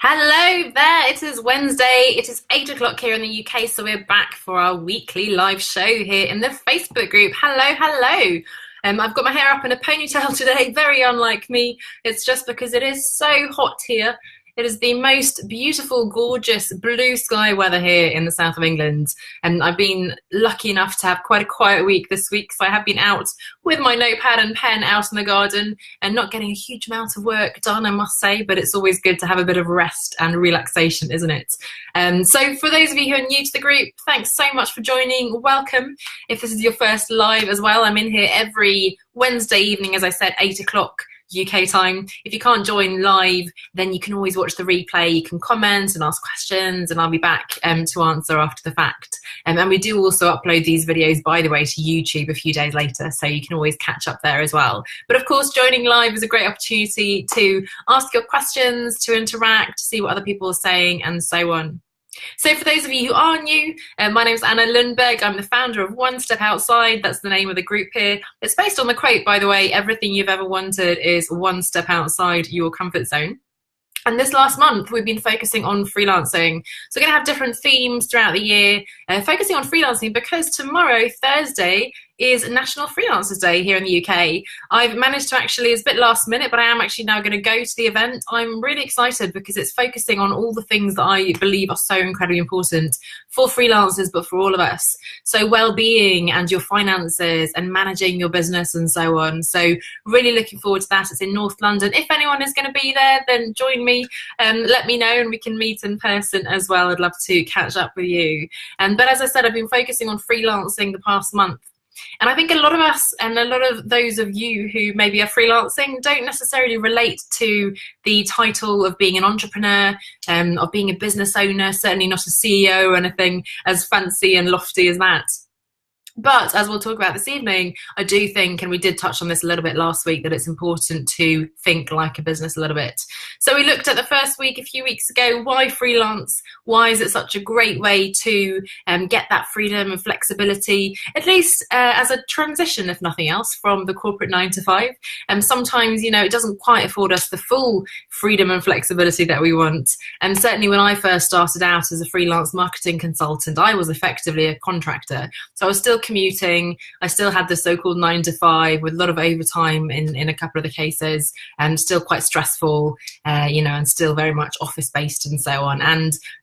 Hello there, it is Wednesday, it is 8 o'clock here in the UK, so we're back for our weekly live show here in the Facebook group. Hello. I've got my hair up in a ponytail today, very unlike me. It's just because it is so hot here. It is the most beautiful, gorgeous blue sky weather here in the south of England. And I've been lucky enough to have quite a quiet week this week, so I have been out with my notepad and pen out in the garden and not getting a huge amount of work done, I must say, but it's always good to have a bit of rest and relaxation, isn't it? So for those of you who are new to the group, thanks so much for joining. Welcome. If this is your first live as well, I'm in here every Wednesday evening, as I said, 8 o'clock UK time. If you can't join live, then you can always watch the replay. You can comment and ask questions, and I'll be back to answer after the fact. And we do also upload these videos, by the way, to YouTube a few days later, so you can always catch up there as well. But of course, joining live is a great opportunity to ask your questions, to interact, to see what other people are saying, and so on. So for those of you who are new, my name is Anna Lundberg. I'm the founder of One Step Outside. That's the name of the group here. It's based on the quote, by the way, everything you've ever wanted is one step outside your comfort zone. And this last month, we've been focusing on freelancing. So we're going to have different themes throughout the year, focusing on freelancing because tomorrow, Thursday, is National Freelancers Day here in the UK. I've managed to actually, it's a bit last minute, but I am actually now going to go to the event. I'm really excited because it's focusing on all the things that I believe are so incredibly important for freelancers, but for all of us. So well-being and your finances and managing your business and so on. So really looking forward to that. It's in North London. If anyone is going to be there, then join me and let me know and we can meet in person as well. I'd love to catch up with you. But as I said, I've been focusing on freelancing the past month. And I think a lot of us and a lot of those of you who maybe are freelancing don't necessarily relate to the title of being an entrepreneur, of being a business owner, certainly not a CEO or anything as fancy and lofty as that. But as we'll talk about this evening, I do think, and we did touch on this a little bit last week, that it's important to think like a business a little bit. So we looked at the first week a few weeks ago, why freelance? Why is it such a great way to get that freedom and flexibility, at least as a transition, if nothing else, from the corporate 9 to 5? And sometimes, you know, it doesn't quite afford us the full freedom and flexibility that we want. And certainly when I first started out as a freelance marketing consultant, I was effectively a contractor. So I was still commuting. I still had the so-called 9 to 5 with a lot of overtime in a couple of the cases, and still quite stressful, you know, and still very much office-based and so on.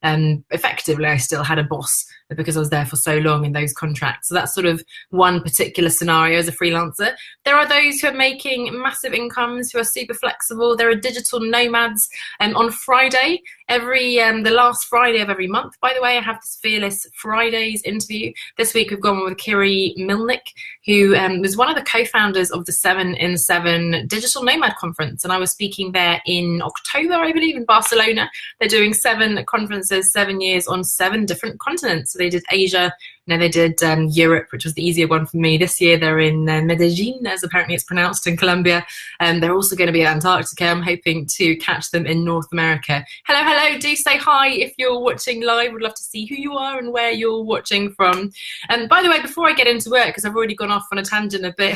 And effectively, I still had a boss because I was there for so long in those contracts. So that's sort of one particular scenario as a freelancer. There are those who are making massive incomes, who are super flexible. There are digital nomads. On Friday, the last Friday of every month, by the way, I have this Fearless Fridays interview. This week we've gone with Kiri Milnick, who was one of the co-founders of the 7 in 7 Digital Nomad Conference. And I was speaking there in October, I believe, in Barcelona. They're doing 7 conferences, 7 years on 7 different continents. So they did Asia, they did Europe, which was the easier one for me. This year they're in Medellin, as apparently it's pronounced, in Colombia. They're also going to be in Antarctica. I'm hoping to catch them in North America. Hello, do say hi if you're watching live. Would love to see who you are and where you're watching from. And by the way, before I get into work, because I've already gone off on a tangent a bit,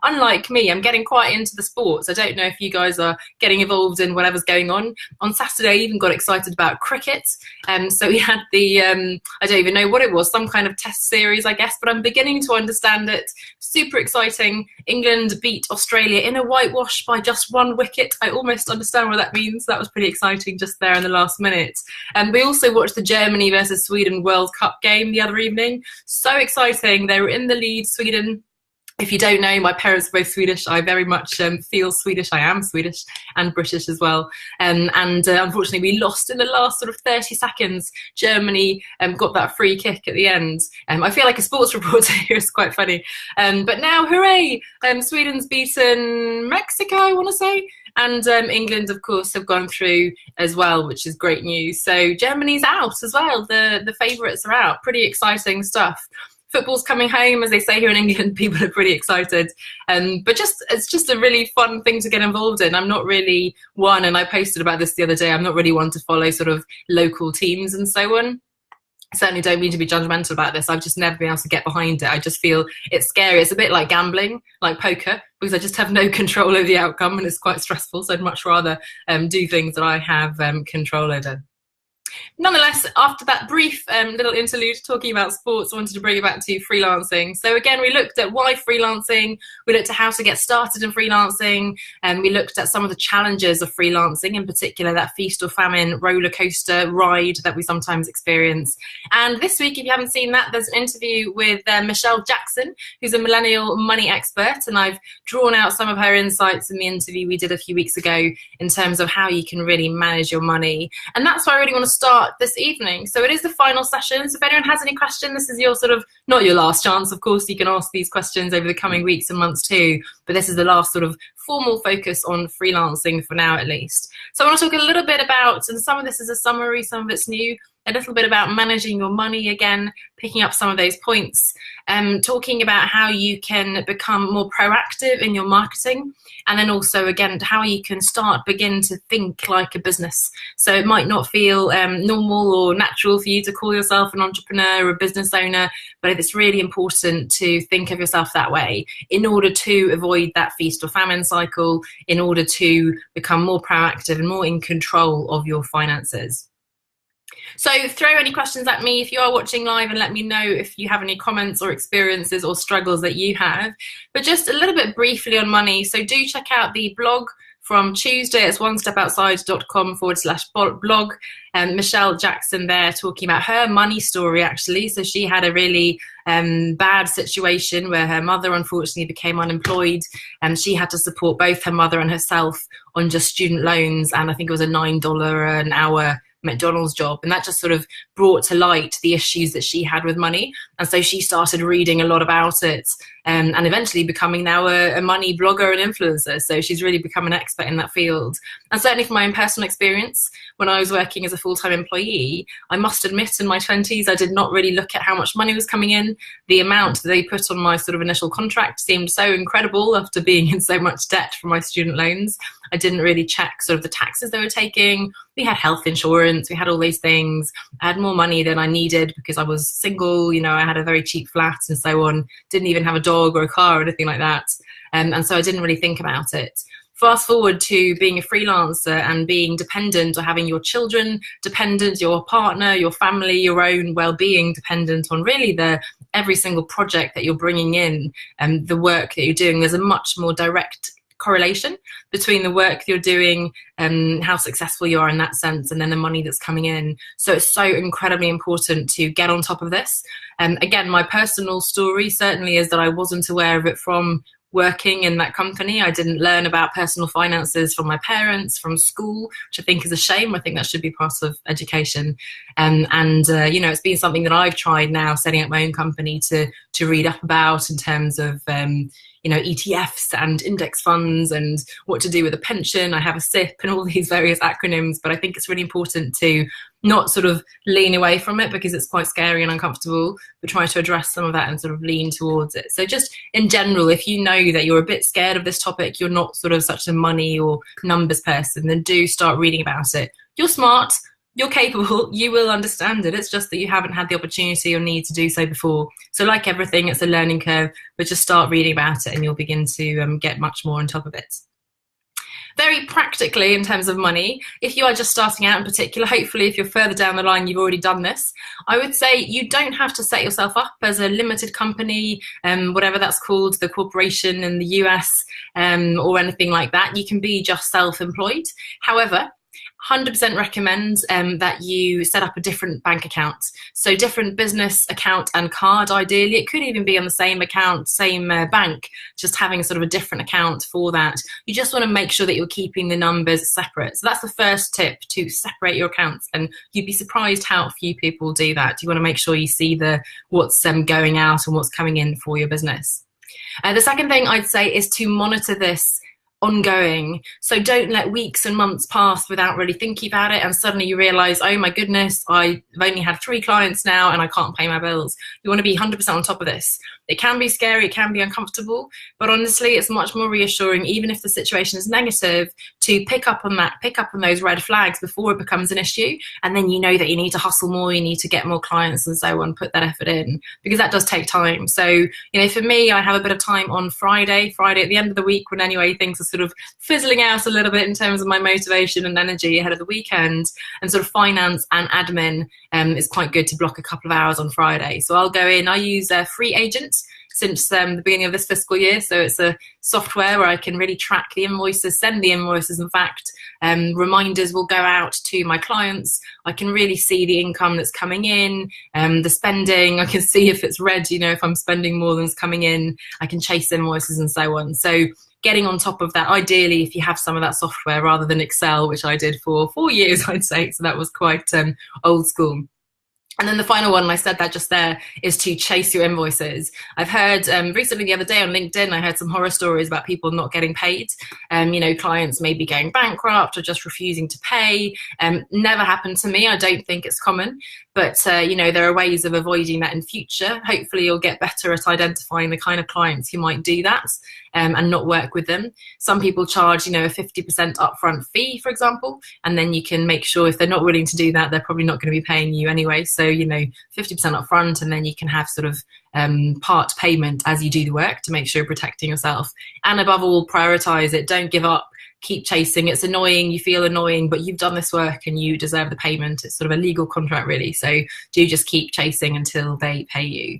unlike me, I'm getting quite into the sports. I don't know if you guys are getting involved in whatever's going on. On Saturday, I even got excited about cricket. So we had the, I don't even know what it was, some kind of test series, I guess, but I'm beginning to understand it. Super exciting. England beat Australia in a whitewash by just 1 wicket. I almost understand what that means. That was pretty exciting just there in the last minute. And we also watched the Germany versus Sweden World Cup game the other evening. So exciting. They were in the lead, Sweden. If you don't know, my parents are both Swedish. I very much feel Swedish. I am Swedish and British as well. Unfortunately, we lost in the last sort of 30 seconds. Germany got that free kick at the end. I feel like a sports reporter here. It's quite funny. But now, hooray! Sweden's beaten Mexico, I want to say. And England, of course, have gone through as well, which is great news. So Germany's out as well. The favourites are out. Pretty exciting stuff. Football's coming home, as they say here in England. People are pretty excited. But it's just a really fun thing to get involved in. I'm not really one, and I posted about this the other day, I'm not really one to follow sort of local teams and so on. certainly don't mean to be judgmental about this. I've just never been able to get behind it. I just feel it's scary. It's a bit like gambling, like poker, because I just have no control over the outcome and it's quite stressful. So I'd much rather do things that I have control over. Nonetheless, after that brief little interlude talking about sports, I wanted to bring it back to freelancing. So again, we looked at why freelancing, we looked at how to get started in freelancing, and we looked at some of the challenges of freelancing, in particular that feast or famine roller coaster ride that we sometimes experience. And this week, if you haven't seen that, there's an interview with Michelle Jackson, who's a millennial money expert, and I've drawn out some of her insights in the interview we did a few weeks ago in terms of how you can really manage your money. And that's why I really want to start this evening. So it is the final session. So if anyone has any question, this is your sort of, not your last chance, of course, you can ask these questions over the coming weeks and months too, but this is the last sort of formal focus on freelancing for now at least. So I want to talk a little bit about, and some of this is a summary, some of it's new, a little bit about managing your money again, picking up some of those points, talking about how you can become more proactive in your marketing, and then also again how you can begin to think like a business. So it might not feel normal or natural for you to call yourself an entrepreneur or a business owner, but it's really important to think of yourself that way in order to avoid that feast or famine cycle, in order to become more proactive and more in control of your finances. So throw any questions at me if you are watching live, and let me know if you have any comments or experiences or struggles that you have. But just a little bit briefly on money. So do check out the blog from Tuesday. It's onestepoutside.com/blog. Michelle Jackson there talking about her money story, actually. So she had a really bad situation where her mother unfortunately became unemployed, and she had to support both her mother and herself on just student loans, and I think it was a $9 an hour McDonald's job, and that just sort of brought to light the issues that she had with money. And so she started reading a lot about it, and eventually becoming now a money blogger and influencer. So she's really become an expert in that field. And certainly from my own personal experience, when I was working as a full-time employee, I must admit in my 20s I did not really look at how much money was coming in. The amount that they put on my sort of initial contract seemed so incredible after being in so much debt for my student loans. I didn't really check sort of the taxes they were taking. We had health insurance, we had all these things. I had more money than I needed because I was single, you know, I had a very cheap flat and so on, didn't even have a dog or a car or anything like that. And so I didn't really think about it. Fast forward to being a freelancer and being dependent, or having your children dependent, your partner, your family, your own well-being dependent on really every single project that you're bringing in and the work that you're doing. There's a much more direct correlation between the work you're doing and how successful you are in that sense, and then the money that's coming in. So it's so incredibly important to get on top of this. Again, my personal story certainly is that I wasn't aware of it from working in that company. I didn't learn about personal finances from my parents, from school, which I think is a shame. I think that should be part of education. You know, it's been something that I've tried now, setting up my own company, to read up about in terms of you know, ETFs and index funds and what to do with a pension. I have a SIP and all these various acronyms, but I think it's really important to not sort of lean away from it because it's quite scary and uncomfortable, but try to address some of that and sort of lean towards it. So just in general, if you know that you're a bit scared of this topic, you're not sort of such a money or numbers person, then do start reading about it. You're smart, you're capable, you will understand it. It's just that you haven't had the opportunity or need to do so before. So like everything, it's a learning curve, but just start reading about it and you'll begin to get much more on top of it. Very practically in terms of money, if you are just starting out in particular, hopefully if you're further down the line, you've already done this, I would say you don't have to set yourself up as a limited company, whatever that's called, the corporation in the US, or anything like that. You can be just self-employed. However, 100% recommend that you set up a different bank account. So different business account and card, ideally. It could even be on the same account, same bank, just having sort of a different account for that. You just want to make sure that you're keeping the numbers separate. So that's the first tip, to separate your accounts. And you'd be surprised how few people do that. You want to make sure you see what's going out and what's coming in for your business. The second thing I'd say is to monitor this ongoing. So don't let weeks and months pass without really thinking about it, and suddenly you realize, oh my goodness, I've only had 3 clients now and I can't pay my bills. You want to be 100% on top of this. It can be scary, it can be uncomfortable, but honestly it's much more reassuring, even if the situation is negative, to pick up on those red flags before it becomes an issue, and then you know that you need to hustle more, you need to get more clients and so on, put that effort in, because that does take time. So for me, I have a bit of time on Friday at the end of the week, when anyway things are sort of fizzling out a little bit in terms of my motivation and energy ahead of the weekend, and sort of finance and admin is quite good to block a couple of hours on Friday. So I'll go in, I use Freeagent since the beginning of this fiscal year. So it's a software where I can really track the invoices, send the invoices. In fact, reminders will go out to my clients. I can really see the income that's coming in, the spending. I can see if it's red, if I'm spending more than is coming in. I can chase invoices and so on. So getting on top of that, ideally, if you have some of that software rather than Excel, which I did for 4 years, I'd say. So that was quite old school. And then the final one, and I said that just there, is to chase your invoices. I've heard recently, the other day on LinkedIn, I heard some horror stories about people not getting paid. Clients maybe going bankrupt or just refusing to pay. Never happened to me. I don't think it's common. But, there are ways of avoiding that in future. Hopefully you'll get better at identifying the kind of clients who might do that and not work with them. Some people charge, a 50% upfront fee, for example, and then you can make sure if they're not willing to do that, they're probably not going to be paying you anyway. So, 50% upfront, and then you can have sort of part payment as you do the work to make sure you're protecting yourself. And above all, prioritize it. Don't give up. Keep chasing. It's annoying, you feel annoying, but you've done this work and you deserve the payment. It's sort of a legal contract, really. So do just keep chasing until they pay you.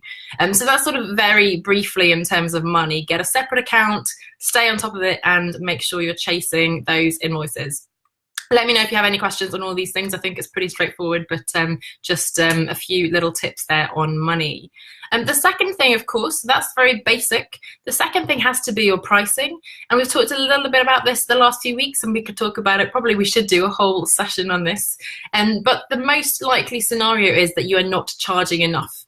So that's sort of very briefly in terms of money. Get a separate account, stay on top of it, and make sure you're chasing those invoices. Let me know if you have any questions on all these things. I think it's pretty straightforward, but just a few little tips there on money. The second thing, of course, that's very basic. The second thing has to be your pricing. And we've talked a little bit about this the last few weeks, and we could talk about it. Probably we should do a whole session on this. But the most likely scenario is that you are not charging enough.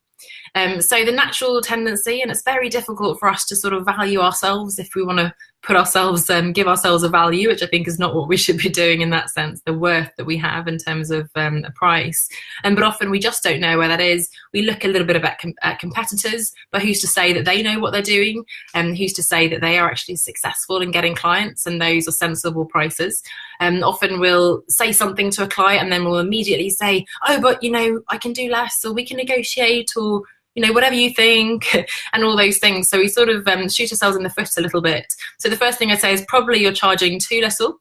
So the natural tendency, and it's very difficult for us to sort of value ourselves if we want to put ourselves, give ourselves a value, which I think is not what we should be doing in that sense, the worth that we have in terms of a price. But often we just don't know where that is. We look a little bit at competitors, but who's to say that they know what they're doing? And who's to say that they are actually successful in getting clients and those are sensible prices? Often we'll say something to a client and then we'll immediately say, oh, but I can do less, or we can negotiate, or whatever you think, and all those things. So we sort of shoot ourselves in the foot a little bit. So the first thing I'd say is probably you're charging too little.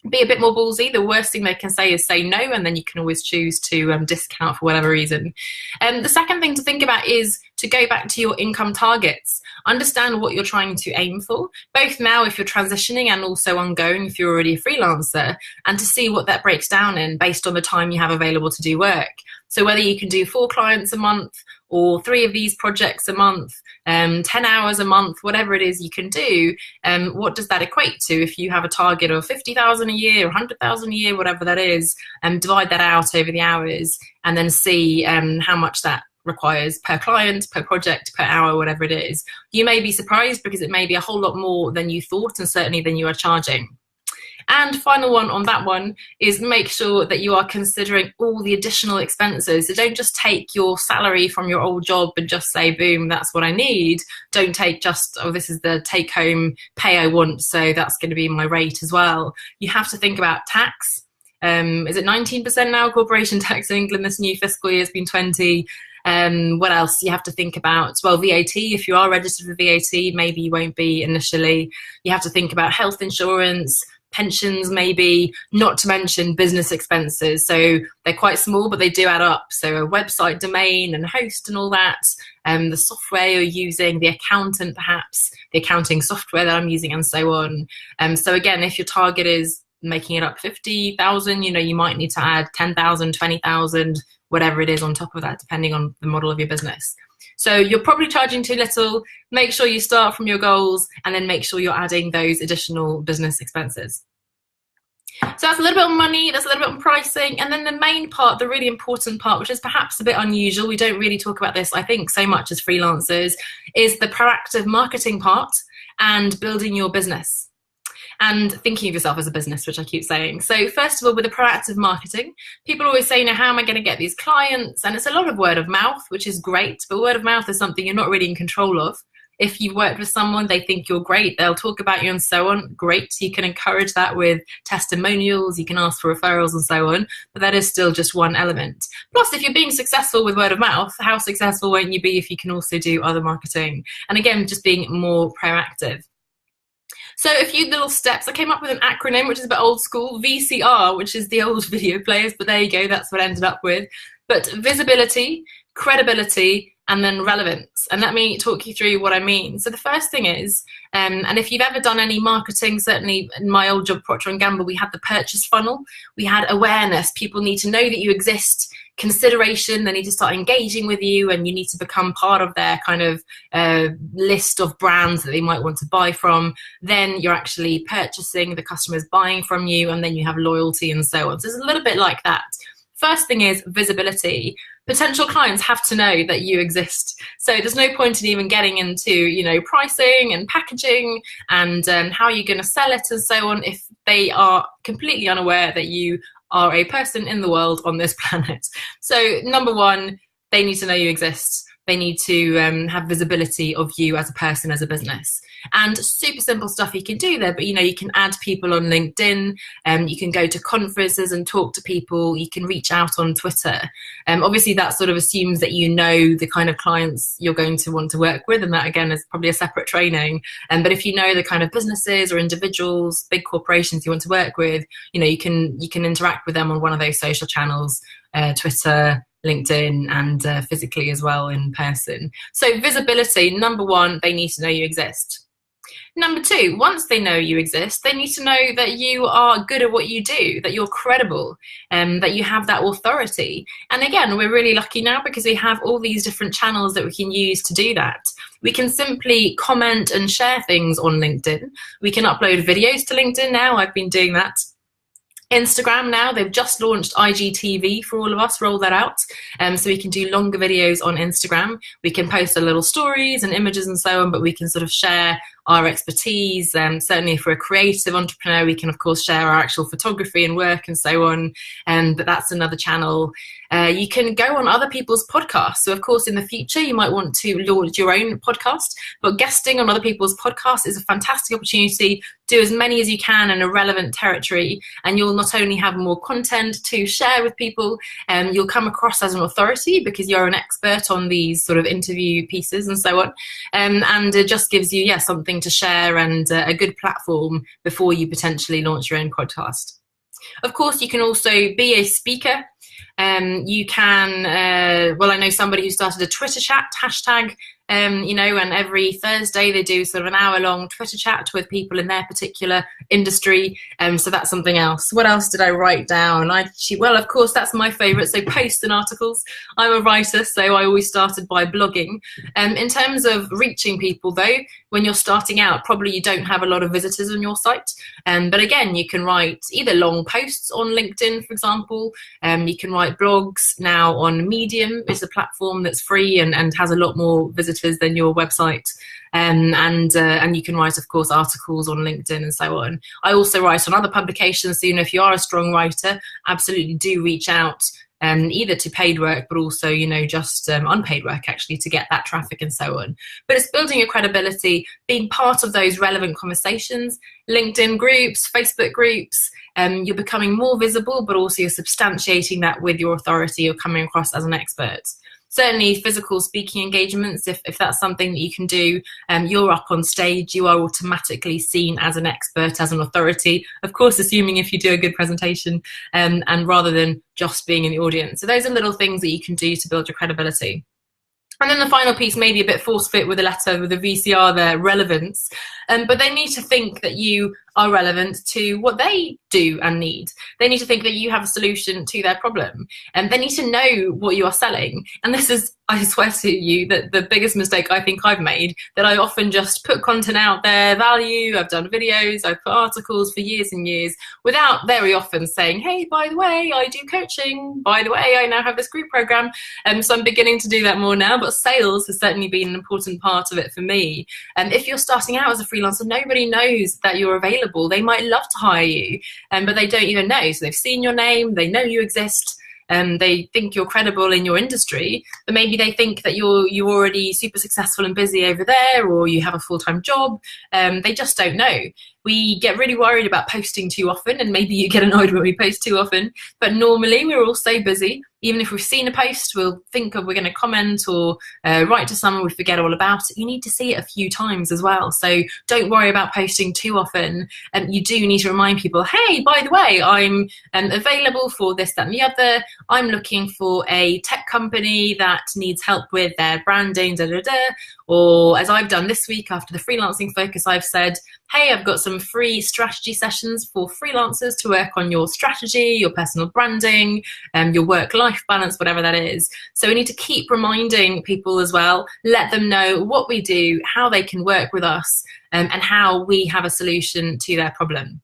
Be a bit more ballsy. The worst thing they can say is say no, and then you can always choose to discount for whatever reason. The second thing to think about is to go back to your income targets. Understand what you're trying to aim for, both now if you're transitioning and also ongoing if you're already a freelancer, and to see what that breaks down in based on the time you have available to do work. So whether you can do 4 clients a month or 3 of these projects a month, 10 hours a month, whatever it is you can do, what does that equate to? If you have a target of 50,000 a year or 100,000 a year, whatever that is, divide that out over the hours and then see how much that requires per client, per project, per hour, whatever it is. You may be surprised because it may be a whole lot more than you thought and certainly than you are charging. And final one on that one is make sure that you are considering all the additional expenses. So don't just take your salary from your old job and just say, boom, that's what I need. Don't take just, oh, this is the take home pay I want, so that's going to be my rate as well. You have to think about tax. Is it 19% now? Corporation tax in England this new fiscal year has been 20. What else? You have to think about, well, VAT. If you are registered for VAT, maybe you won't be initially. You have to think about health insurance, pensions maybe, not to mention business expenses. So they're quite small, but they do add up. So a website domain and host and all that, the software you're using, the accountant perhaps, the accounting software that I'm using and so on. So again, if your target is making it up 50,000, you might need to add 10,000, 20,000, whatever it is on top of that, depending on the model of your business. So you're probably charging too little. Make sure you start from your goals and then make sure you're adding those additional business expenses. So that's a little bit on money, that's a little bit on pricing, and then the main part, the really important part, which is perhaps a bit unusual, we don't really talk about this, I think, so much as freelancers, is the proactive marketing part and building your business. and thinking of yourself as a business, which I keep saying. So first of all, with the proactive marketing, people always say, how am I going to get these clients? And it's a lot of word of mouth, which is great, but word of mouth is something you're not really in control of. If you've worked with someone, they think you're great, they'll talk about you and so on, great. You can encourage that with testimonials, you can ask for referrals and so on, but that is still just one element. Plus, if you're being successful with word of mouth, how successful won't you be if you can also do other marketing? And again, just being more proactive. So a few little steps. I came up with an acronym, which is a bit old school, VCR, which is the old video players, but there you go, that's what I ended up with. But visibility, credibility, and then relevance. And let me talk you through what I mean. So the first thing is, and if you've ever done any marketing, certainly in my old job, Procter & Gamble, we had the purchase funnel. We had awareness. People need to know that you exist. Consideration, they need to start engaging with you, and you need to become part of their kind of list of brands that they might want to buy from. Then you're actually purchasing, the customer's buying from you, and then you have loyalty and so on. So it's a little bit like that. First thing is visibility. Potential clients have to know that you exist. So there's no point in even getting into, pricing and packaging and how you're going to sell it and so on if they are completely unaware that you are a person in the world on this planet. So number one, they need to know you exist. They need to have visibility of you as a person, as a business. And super simple stuff you can do there, but you can add people on LinkedIn, you can go to conferences and talk to people, you can reach out on Twitter. Obviously that sort of assumes that you know the kind of clients you're going to want to work with, and that again is probably a separate training. But if you know the kind of businesses or individuals, big corporations you want to work with, you can interact with them on one of those social channels, Twitter, LinkedIn, and physically as well in person. So visibility, number one, they need to know you exist. Number two, once they know you exist, they need to know that you are good at what you do, that you're credible, that you have that authority. And again, we're really lucky now because we have all these different channels that we can use to do that. We can simply comment and share things on LinkedIn. We can upload videos to LinkedIn now. I've been doing that. Instagram now, they've just launched IGTV for all of us, roll that out. So we can do longer videos on Instagram. We can post a little stories and images and so on, but we can sort of share our expertise. Certainly if we're a creative entrepreneur, we can of course share our actual photography and work and so on. But that's another channel. You can go on other people's podcasts. So of course in the future you might want to launch your own podcast, but guesting on other people's podcasts is a fantastic opportunity. Do as many as you can in a relevant territory, and you'll not only have more content to share with people, you'll come across as an authority because you're an expert on these sort of interview pieces and so on. And it just gives you, something to share and a good platform before you potentially launch your own podcast. Of course, you can also be a speaker. You can, I know somebody who started a Twitter chat, hashtag, and every Thursday they do sort of an hour-long Twitter chat with people in their particular industry. So that's something else. What else did I write down? Of course, that's my favorite. So posts and articles. I'm a writer, so I always started by blogging. In terms of reaching people, though, when you're starting out, probably you don't have a lot of visitors on your site. But again, you can write either long posts on LinkedIn, for example. You can write blogs now on Medium. It's a platform that's free and has a lot more visitors than your website. And you can write, of course, articles on LinkedIn and so on. I also write on other publications, so if you are a strong writer, absolutely do reach out either to paid work, but also just unpaid work actually to get that traffic and so on. But it's building your credibility, being part of those relevant conversations, LinkedIn groups, Facebook groups. You're becoming more visible, but also you're substantiating that with your authority. You're coming across as an expert. Certainly physical speaking engagements, if that's something that you can do, you're up on stage, you are automatically seen as an expert, as an authority, of course, assuming if you do a good presentation, and rather than just being in the audience. So those are little things that you can do to build your credibility. And then the final piece, maybe a bit force fit with the letter, with the VCR there, relevance. But they need to think that you are relevant to what they do and need. They need to think that you have a solution to their problem. And they need to know what you are selling. And this is, I swear to you, that the biggest mistake I think I've made, that I often just put content out there, value, I've done videos, I've put articles for years and years, without very often saying, hey, by the way, I do coaching. By the way, I now have this group program. So I'm beginning to do that more now, but sales has certainly been an important part of it for me. If you're starting out as a freelancer, nobody knows that you're available. available. They might love to hire you, but they don't even know. So they've seen your name, they know you exist, they think you're credible in your industry, but maybe they think that you're already super successful and busy over there, or you have a full-time job. They just don't know. We get really worried about posting too often, and maybe you get annoyed when we post too often, but normally we're all so busy. Even if we've seen a post, we'll think of we're going to comment or write to someone, we forget all about it. You need to see it a few times as well. So don't worry about posting too often. You do need to remind people, hey, by the way, I'm available for this, that, and the other. I'm looking for a tech company that needs help with their branding, da, da, da. Or as I've done this week after the freelancing focus, I've said, hey, I've got some free strategy sessions for freelancers to work on your strategy, your personal branding, your work-life balance, whatever that is. So we need to keep reminding people as well, let them know what we do, how they can work with us, and how we have a solution to their problem.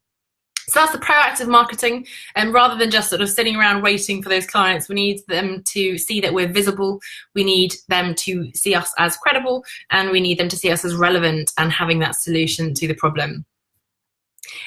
So that's the proactive marketing, and rather than just sort of sitting around waiting for those clients, we need them to see that we're visible, we need them to see us as credible, and we need them to see us as relevant and having that solution to the problem.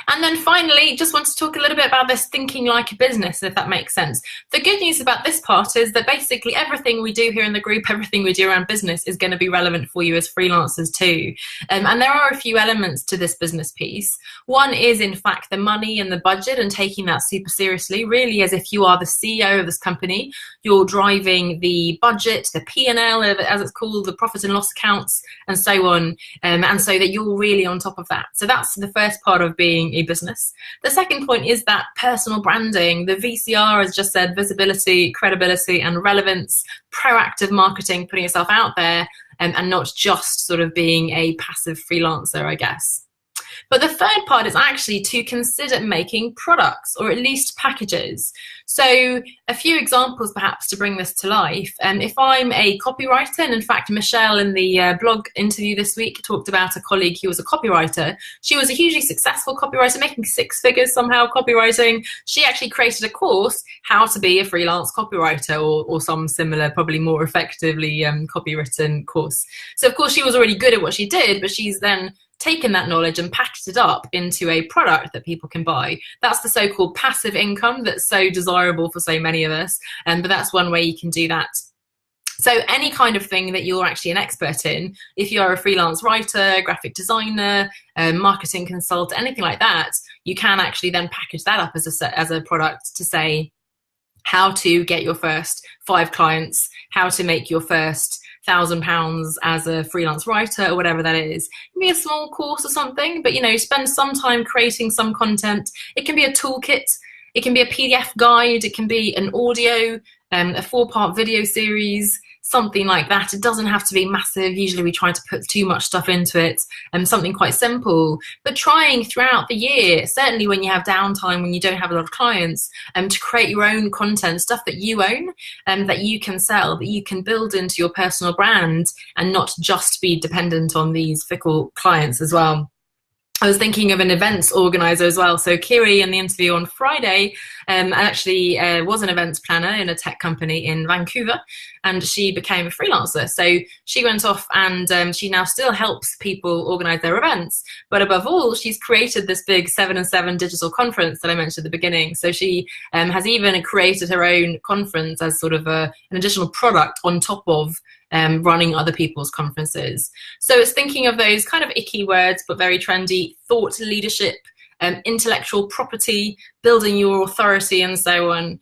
And then finally, just want to talk a little bit about this thinking like a business, if that makes sense. The good news about this part is that basically everything we do here in the group, everything we do around business is going to be relevant for you as freelancers too. And there are a few elements to this business piece. One is, in fact, the money and the budget, and taking that super seriously, really as if you are the CEO of this company. You're driving the budget, the P&L, as it's called, the profit and loss accounts, and so on, and so that you're really on top of that. So that's the first part of being a business. The second point is that personal branding. The VCR has just said visibility, credibility, and relevance, proactive marketing, putting yourself out there, and not just sort of being a passive freelancer, I guess. But the third part is actually to consider making products, or at least packages. So a few examples perhaps to bring this to life. If I'm a copywriter, and in fact Michelle in the blog interview this week talked about a colleague who was a copywriter. She was a hugely successful copywriter, making 6 figures somehow copywriting. She actually created a course, how to be a freelance copywriter, or some similar, probably more effectively copywritten course. So of course she was already good at what she did, but she's then taken that knowledge and packaged it up into a product that people can buy. That's the so-called passive income that's so desirable for so many of us, but that's one way you can do that. So any kind of thing that you're actually an expert in, if you're a freelance writer, graphic designer, marketing consultant, anything like that, you can actually then package that up as a product to say how to get your first 5 clients, how to make your first £1,000 as a freelance writer, or whatever that is. It can be a small course or something, but spend some time creating some content. It can be a toolkit, it can be a PDF guide, it can be an audio, a 4-part video series, something like that. It doesn't have to be massive. Usually we try to put too much stuff into it, something quite simple, but trying throughout the year, certainly when you have downtime, when you don't have a lot of clients, to create your own content, stuff that you own, that you can sell, that you can build into your personal brand, and not just be dependent on these fickle clients as well. I was thinking of an events organizer as well. So Kiri, in the interview on Friday, actually was an events planner in a tech company in Vancouver, and she became a freelancer. So she went off and she now still helps people organize their events. But above all, she's created this big 7 and 7 digital conference that I mentioned at the beginning. So she has even created her own conference as sort of an additional product on top of running other people's conferences. So it's thinking of those kind of icky words, but very trendy: thought leadership, intellectual property, building your authority, and so on.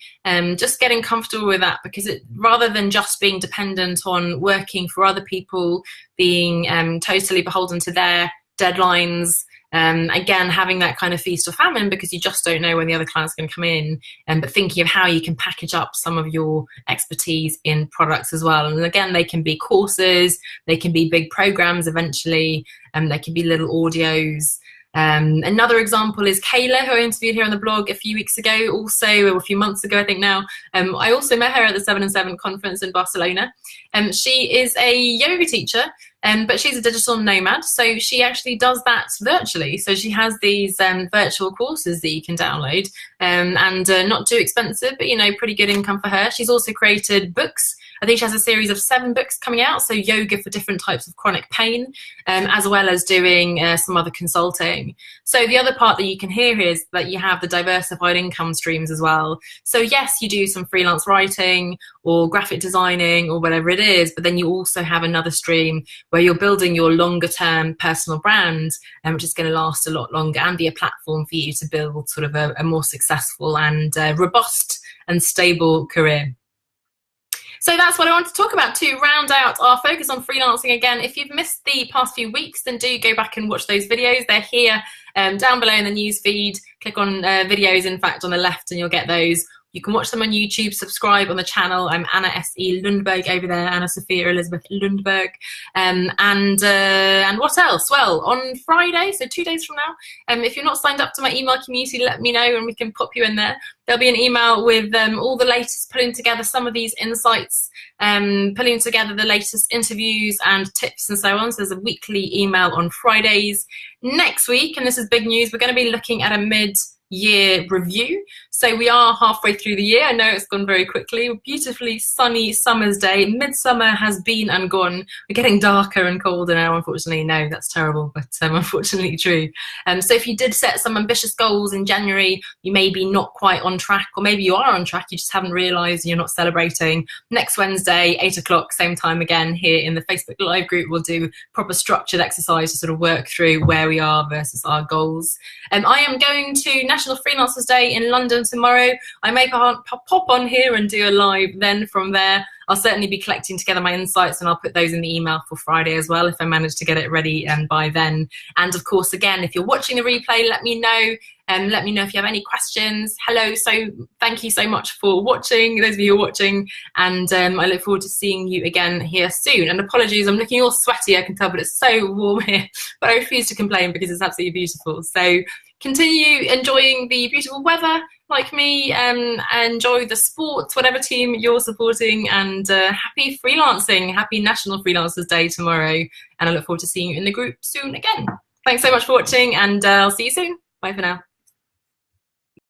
Just getting comfortable with that, because rather than just being dependent on working for other people, being totally beholden to their deadlines, again, having that kind of feast or famine, because you just don't know when the other client's going to come in, but thinking of how you can package up some of your expertise in products as well. And again, they can be courses, they can be big programs eventually, they can be little audios. Another example is Kayla, who I interviewed here on the blog a few weeks ago, also, or a few months ago, I think now. I also met her at the 7 and 7 conference in Barcelona. She is a yoga teacher, but she's a digital nomad, so she actually does that virtually. So she has these virtual courses that you can download, and not too expensive, but pretty good income for her. She's also created books. I think she has a series of 7 books coming out, so yoga for different types of chronic pain, as well as doing some other consulting. So the other part that you can hear is that you have the diversified income streams as well. So yes, you do some freelance writing or graphic designing or whatever it is, but then you also have another stream where you're building your longer term personal brand, which is going to last a lot longer and be a platform for you to build sort of a more successful and robust and stable career. So that's what I want to talk about to round out our focus on freelancing again. If you've missed the past few weeks, then do go back and watch those videos. They're here down below in the news feed. Click on videos, in fact, on the left, and you'll get those. You can watch them on YouTube, subscribe on the channel. I'm Anna S.E. Lundberg over there, Anna Sophia Elizabeth Lundberg. And what else? Well, on Friday, so 2 days from now, if you're not signed up to my email community, let me know and we can pop you in there. There'll be an email with all the latest, putting together some of these insights, putting together the latest interviews and tips and so on. So there's a weekly email on Fridays. Next week, and this is big news, we're going to be looking at a mid-year review. So we are halfway through the year. I know it's gone very quickly. A beautifully sunny summer's day. Midsummer has been and gone. We're getting darker and colder now, unfortunately. No, that's terrible, but unfortunately true. So if you did set some ambitious goals in January, you may be not quite on track, or maybe you are on track, you just haven't realised, you're not celebrating. Next Wednesday, 8 o'clock, same time again, here in the Facebook Live group, we'll do proper structured exercise to sort of work through where we are versus our goals. I am going to National Freelancers Day in London tomorrow. I may pop on here and do a live then from there. I'll certainly be collecting together my insights, and I'll put those in the email for Friday as well if I manage to get it ready by then. And of course, again, if you're watching the replay, let me know. Let me know if you have any questions. Hello, so thank you so much for watching, those of you who are watching, and I look forward to seeing you again here soon. And apologies, I'm looking all sweaty, I can tell, but it's so warm here. But I refuse to complain because it's absolutely beautiful. So continue enjoying the beautiful weather like me, enjoy the sports, whatever team you're supporting, and happy freelancing, happy National Freelancers Day tomorrow. And I look forward to seeing you in the group soon again. Thanks so much for watching, and I'll see you soon. Bye for now.